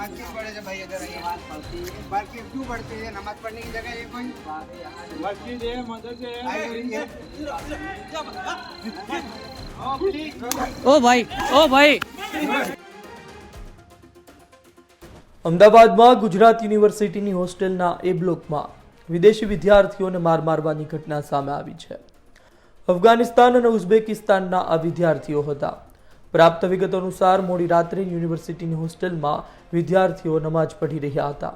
नमाज क्यों पढ़े थे भाई? इधर आइए। बात क्यों पढ़ते हैं? नमाज पढ़ने की जगह ये कोई मस्जिद है, मदरसे है। ओ भाई અમદાવાદમાં ગુજરાત યુનિવર્સિટીની હોસ્ટેલના એ બ્લોકમાં વિદેશી વિદ્યાર્થીઓને માર મારવાની ઘટના સામે આવી છે. અફઘાનિસ્તાન અને ઉઝબેકિસ્તાનના આ વિદ્યાર્થીઓ હતા. પ્રાપ્ત વિગતો અનુસાર મોડી રાત્રે યુનિવર્સિટીની હોસ્ટેલમાં વિદ્યાર્થીઓ નમાજ પઢી રહ્યા હતા.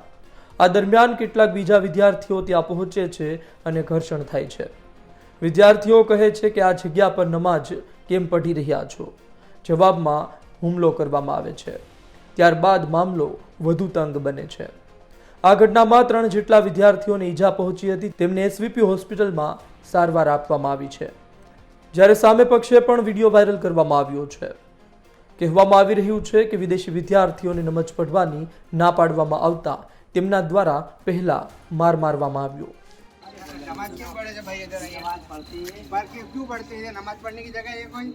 આ દરમિયાન કેટલાક બીજા વિદ્યાર્થીઓ ત્યાં પહોંચે છે અને ઘર્ષણ થાય છે. વિદ્યાર્થીઓ કહે છે કે આ જગ્યા પર નમાજ કેમ પઢી રહ્યા છો? જવાબમાં હુમલો કરવામાં આવે છે. ત્યારબાદ મામલો વધુ તંગ બને છે. આ ઘટનામાં 3 જેટલા વિદ્યાર્થીઓને ઈજા પહોંચી હતી. તેમને એસવીપી હોસ્પિટલમાં સારવાર આપવામાં આવી છે. જ્યારે સામે પક્ષે પણ વિડીયો વાયરલ કરવામાં આવ્યો છે. કહેવામાં આવી રહ્યું છે કે વિદેશી વિદ્યાર્થીઓને નમાજ પઢવાની ના પાડવામાં આવતા તેમના દ્વારા પહેલા માર મારવામાં આવ્યો. नमाज क्यों पढ़े थे भाई? इधर आइए। बात क्यों पढ़ते हैं? नमाज पढ़ने की जगह ये कोई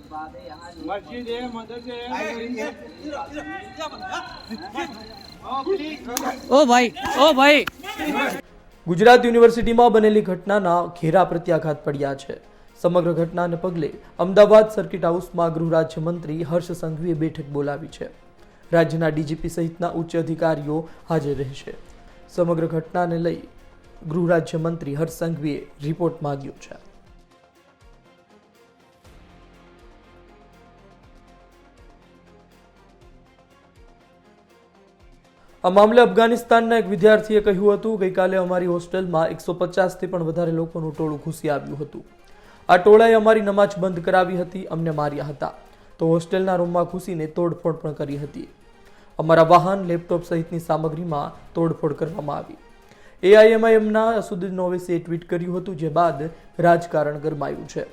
मस्जिद है, मदरसे है। ओ भाई ગુજરાત યુનિવર્સિટીમાં બનેલી ઘટનાના ઘેરા પ્રત્યાઘાત પડ્યા છે. સમગ્ર ઘટનાને પગલે અમદાવાદ સર્કિટ હાઉસમાં ગૃહ રાજ્યમંત્રી હર્ષ સંઘવીએ બેઠક બોલાવી છે. રાજ્યના ડીજીપી સહિતના ઉચ્ચ અધિકારીઓ હાજર રહેશે. સમગ્ર ઘટનાને લઈ ગૃહ રાજ્યમંત્રી હર્ષ સંઘવીએ રિપોર્ટ માંગ્યો છે. આ મામલે અફઘાનિસ્તાનના એક વિદ્યાર્થીએ કહ્યું હતું, ગઈકાલે અમારી હોસ્ટેલમાં 150થી પણ વધારે લોકોનું ટોળું ઘૂસી આવ્યું હતું. આ ટોળાએ અમારી નમાજ બંધ કરાવી હતી, અમને માર્યા હતા, તો હોસ્ટેલના રૂમમાં ઘૂસીને તોડફોડ પણ કરી હતી. અમારા વાહન, લેપટોપ સહિતની સામગ્રીમાં તોડફોડ કરવામાં આવી. એઆઈએમઆઈએમના અસુદ્દીન ઓવૈસીએ ટ્વીટ કર્યું હતું, જે બાદ રાજકારણ ગરમાયું છે.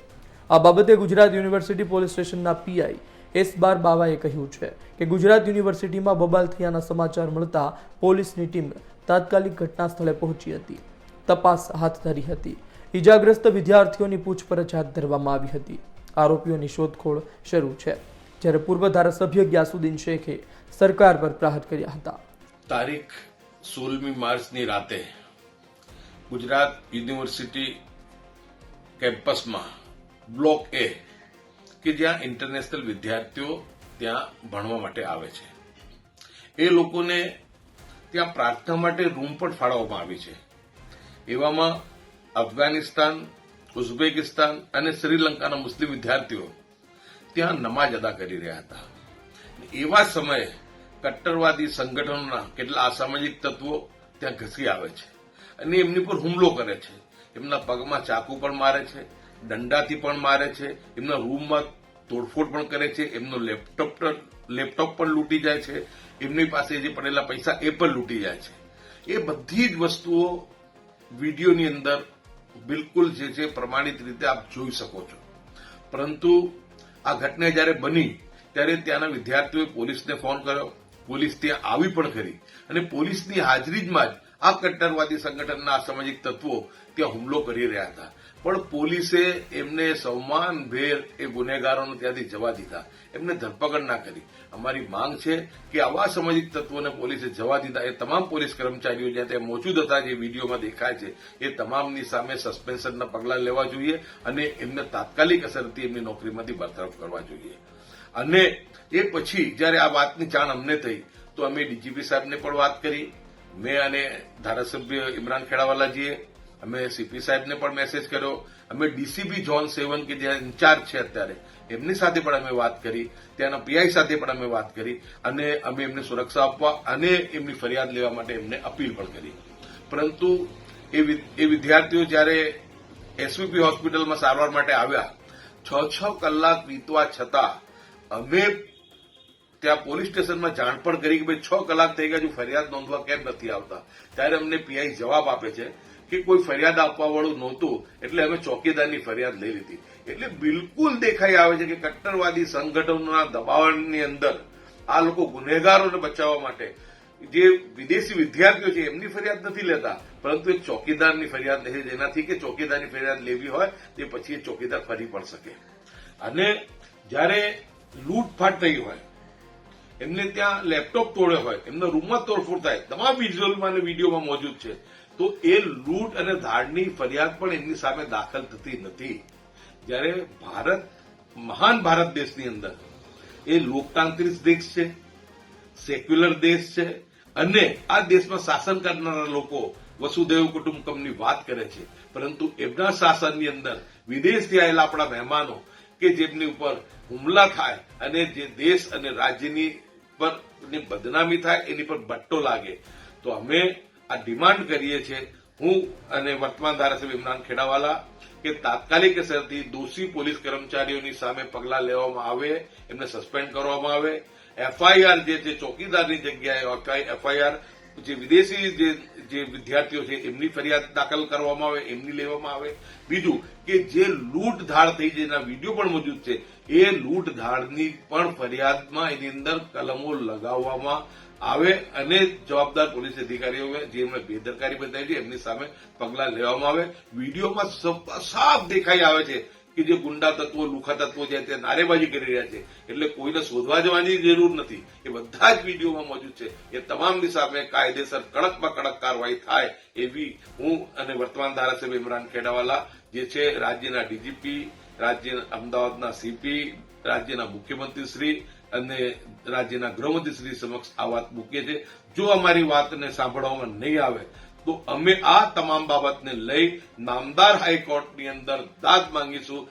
આ બાબતે ગુજરાત યુનિવર્સિટી પોલીસ સ્ટેશનના પીઆઈ એસ.બાર બાવાએ કહ્યું છે કે ગુજરાત યુનિવર્સિટીમાં બબાલ થયાના સમાચાર મળતા પોલીસની ટીમ તાત્કાલિક ઘટના સ્થળે પહોંચી હતી. તપાસ હાથ ધરી હતી. ઈજાગ્રસ્ત વિદ્યાર્થીઓની પૂછપરછ હાથ ધરવામાં આવી હતી. આરોપીઓની શોધખોળ શરૂ છે. જ્યારે પૂર્વ ધારાસભ્ય ગ્યાસુદ્દીન શેખે સરકાર પર પ્રહાર કર્યા હતા. તારીખ 16મી માર્ચની રાતે ગુજરાત યુનિવર્સિટી કેમ્પસમાં બ્લોક એ કે જ્યાં ઇન્ટરનેશનલ વિદ્યાર્થીઓ ત્યાં ભણવા માટે આવે છે, એ લોકોને ત્યાં પ્રાર્થના માટે રૂમ પણ ફાળવવામાં આવી છે. એવામાં અફઘાનિસ્તાન, ઉઝબેકિસ્તાન અને શ્રીલંકાના મુસ્લિમ વિદ્યાર્થીઓ ત્યાં નમાજ અદા કરી રહ્યા હતા. એવા સમયે કટ્ટરવાદી સંગઠનોના કેટલા અસામાજિક તત્વો ત્યાં ઘસી આવે છે અને એમની પર હુમલો કરે છે. એમના પગમાં ચાકુ પણ મારે છે, દંડાથી પણ મારે છે, એમના રૂમમાં તોડફોડ પણ કરે છે, એમનો લેપટોપ પણ લૂંટી જાય છે, એમની પાસે જે પડેલા પૈસા એ પણ લૂંટી જાય છે. એ બધી જ વસ્તુઓ વિડીયોની અંદર બિલકુલ જે છે પ્રમાણિત રીતે આપ જોઈ શકો છો. પરંતુ આ ઘટના જ્યારે બની ત્યારે ત્યાંના વિદ્યાર્થીઓએ પોલીસને ફોન કર્યો. પોલીસ ત્યાં આવી પણ ખરી અને પોલીસની હાજરીમાં જ આ કટ્ટરવાદી સંગઠનના અસામાજિક તત્વો ત્યાં હુમલો કરી રહ્યા હતા. પણ પોલીસે એમને સન્માનભેર એ ગુનેગારોને ત્યાંથી જવા દીધા, એમને ધરપકડ ના કરી. અમારી માંગ છે કે આવા સામાજિક તત્વોને પોલીસે જવા દીધા. એ તમામ પોલીસ કર્મચારીઓ જ્યાં ત્યાં મોજૂદ હતા, જે વિડીયોમાં દેખાય છે, એ તમામની સામે સસ્પેન્શનના પગલાં લેવા જોઈએ અને એમને તાત્કાલિક અસરથી એમની નોકરીમાંથી બરતરફ કરવા જોઈએ. અને એ પછી જયારે આ વાતની જાણ અમને થઈ તો અમે ડીજીપી સાહેબને પણ વાત કરી. મેં અને ધારાસભ્ય ઇમરાન ખેડાવાલાજીએ અમે સીપી સાહેબને પણ મેસેજ કર્યો. અમે ડીસીપી ઝોન 7 કે જે ઇન્ચાર્જ છે અત્યારે એમની સાથે પણ અમે વાત કરી, ત્યાંના પીઆઈ સાથે પણ અમે વાત કરી અને અમે એમને સુરક્ષા આપવા અને એમની ફરિયાદ લેવા માટે એમને અપીલ પણ કરી. પરંતુ એ વિદ્યાર્થીઓ જયારે એસવીપી હોસ્પિટલમાં સારવાર માટે આવ્યા, 6 કલાક વીતવા છતાં અમે ત્યાં પોલીસ સ્ટેશનમાં જાણ પણ કરી કે ભાઈ 6 કલાક થઈ ગયા, જો ફરિયાદ નોંધવા કેમ નથી આવતા? ત્યારે અમને પીઆઈ જવાબ આપે છે કે કોઈ ફરિયાદ આપવાવાળું નહોતું એટલે અમે ચોકીદારની ફરિયાદ લઈ લીધી. એટલે બિલકુલ દેખાઈ આવે છે કે કટ્ટરવાદી સંગઠનોના દબાણની અંદર આ લોકો ગુનેગારોને બચાવવા માટે જે વિદેશી વિદ્યાર્થીઓ છે એમની ફરિયાદ નથી લેતા, પરંતુ એક ચોકીદારની ફરિયાદ લે છે, જેનાથી કે ચોકીદારની ફરિયાદ લેવી હોય તે પછી એ ચોકીદાર ફરી પણ શકે. અને જ્યારે લૂંટફાટ થઈ હોય એમને ત્યાં લેપટોપ તોડ્યો હોય, એમના રૂમમાં તોડફોડ થાય, તમામ વિઝ્યુઅલમાં અને વિડીયોમાં મોજૂદ છે, તો એ લૂંટ અને ધાડની ફરિયાદ પણ એમની સામે દાખલ થતી નથી. જ્યારે મહાન ભારત દેશની અંદર એ લોકતાંત્રિક દેશ છે, સેક્યુલર દેશ છે, અને આ દેશમાં શાસન કરનારા લોકો વસુધૈવ કુટુંબકમની વાત કરે છે, પરંતુ એમના શાસનની અંદર વિદેશથી આવેલા આપણા મહેમાનો કે જેમની ઉપર હુમલા થાય અને જે દેશ અને રાજ્યની પર બદનામી થાય, એની પર બટ્ટો લાગે, તો અમે આ ડિમાન્ડ કરીએ છીએ, હું અને વર્તમાન ધારાસભ્ય ઇમરાન ખેડાવાલા, કે તાત્કાલિક અસરથી દોષી પોલીસ કર્મચારીઓની સામે પગલાં લેવામાં આવે, એમને સસ્પેન્ડ કરવામાં આવે. એફઆઈઆર જે ચોકીદારની જગ્યાએ એફઆઈઆર જે વિદેશી જે વિદ્યાર્થીઓ છે એમની ફરિયાદ દાખલ કરવામાં આવે, એમની લેવામાં આવે. બીજું કે જે લૂંટ ધાડ થઈ જેના વિડીયો પણ મોજૂદ છે, એ લૂંટ ધાડની પણ ફરિયાદમાં એની અંદર કલમો લગાવવામાં આવે અને જવાબદાર પોલીસ અધિકારીઓ જે એમણે બેદરકારી બતાવી છે એમની સામે પગલાં લેવામાં આવે. વિડીયોમાં સાફ દેખાઈ આવે છે કે જે ગુંડા તત્વો, લુખા તત્વો છે તે નારેબાજી કરી રહ્યા છે, એટલે કોઈને શોધવા જવાની જરૂર નથી, એ બધા જ વિડીયોમાં મોજૂદ છે. એ તમામની સામે કાયદેસર કડકમાં કડક કાર્યવાહી થાય એવી હું અને વર્તમાન ધારાસભ્ય ઇમરાન ખેડાવાલા જે છે રાજ્યના ડીજીપી, રાજ્ય અમદાવાદના સીપી, રાજ્યના મુખ્યમંત્રીશ્રી અને રાજ્યના ગૃહમંત્રીશ્રી સમક્ષ આ વાત મૂકીએ છીએ. જો અમારી વાતને સાંભળવામાં નહીં આવે તો અમે આ તમામ બાબતને લઈ નામદાર હાઈકોર્ટની અંદર દાદ માંગીશું.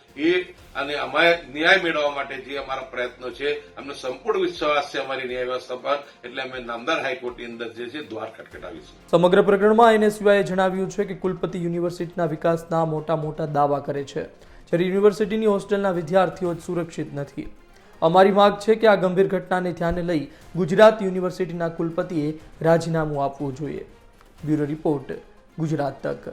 અને અમારે ન્યાય મેળવવા માટે જે અમારા પ્રયત્નો છે, અમને સંપૂર્ણ વિશ્વાસ છે અમારી ન્યાય વ્યવસ્થા પર, એટલે અમે નામદાર હાઈકોર્ટની અંદર જે છે દ્વાર ખટખટાવીશું. સમગ્ર પ્રકરણમાં એનએસયુઆઈએ જણાવ્યું છે કે કુલપતિ યુનિવર્સિટીના વિકાસના મોટા દાવા કરે છે, જ્યારે યુનિવર્સિટીની હોસ્ટેલના વિદ્યાર્થીઓ જ સુરક્ષિત નથી. અમારી માંગ છે કે આ ગંભીર ઘટનાને ધ્યાને લઈ ગુજરાત યુનિવર્સિટીના કુલપતિએ રાજીનામું આપવું જોઈએ. બ્યુરો રિપોર્ટ, ગુજરાત તક.